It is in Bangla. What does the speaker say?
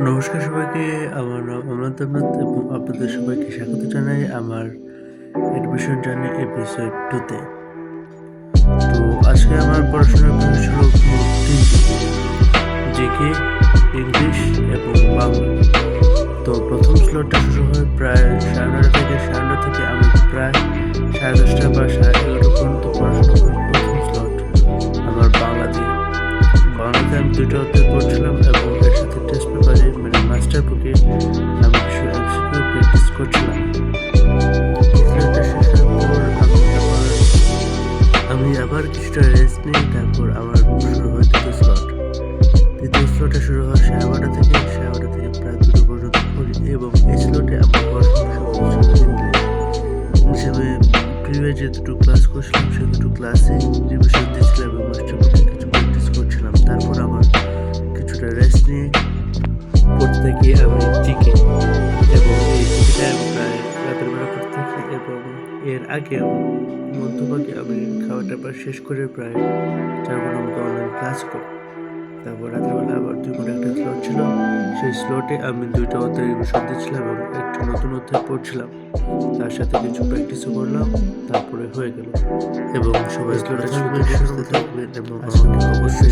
নমস্কার সবাইকে। আমার নাম অমলান দেবনাথ এবং আপনাদের সবাইকে স্বাগত জানাই আমার এডমিশন জার্নি এপিসোড 2-তে। তো আজকে আমার পড়াশোনার বিষয় ছিল মোট 3টি: জিকে, ইংলিশ এবং বাংলা। তো প্রথম স্লটটা শুরু হয় প্রায় 9:30 থেকে আমি প্রায় 10:30 বা 11:30 পর্যন্ত পড়াশোনা করি। প্রথম স্লট আমার বাংলা দিয়ে। বাংলাতে আমি 2টা অধ্যায় পড়ছিলাম এবং এর সাথে টেস্ট পেপারে মাস্টার বুকে আমি কিছু এমসিকিউ প্র্যাকটিস করছিলাম। এটা শেষের পর আমি আবার কিছুটা রেস্ট নিই। তারপর আবার শুরু হয় দ্বিতীয় স্লট। দ্বিতীয় স্লটে শুরু হয় 12:30 থেকে প্রায় 2টা পর্যন্ত পড়ি এবং এই স্লটে আমার পড়াশোনা হিসেবে প্রিভিয়াস যে 2টো ক্লাস করছিলাম সেই 2টো ক্লাসে রিভিশন দিচ্ছিলাম এবং মাস্টার বুকে কিছু প্র্যাকটিস করছিলাম। তারপর আমার কিছুটা রেস্ট নিয়ে পড়তে থাকি আমি জিকে এবং এই জিকেটা আমি প্রায় রাতের বেলা পড়তে থাকি এবং এর আগে মধ্যভাগে আমি খাওয়া টাবার শেষ করে প্রায় 4 ঘন্টার মতো অনলাইন ক্লাস করি। তারপর রাতের বেলা আবার 2 ঘন্টা একটা স্লট ছিল, সেই স্লটে আমি 2টা অধ্যায় রিভিশন দিচ্ছিলাম এবং একটু নতুন অধ্যায় পড়ছিলাম, তার সাথে কিছু প্র্যাকটিসও করলাম। তারপরে হয়ে গেল এবং সবাই স্লটে থাকবেন, সুস্থ থাকবেন এবং অবশ্যই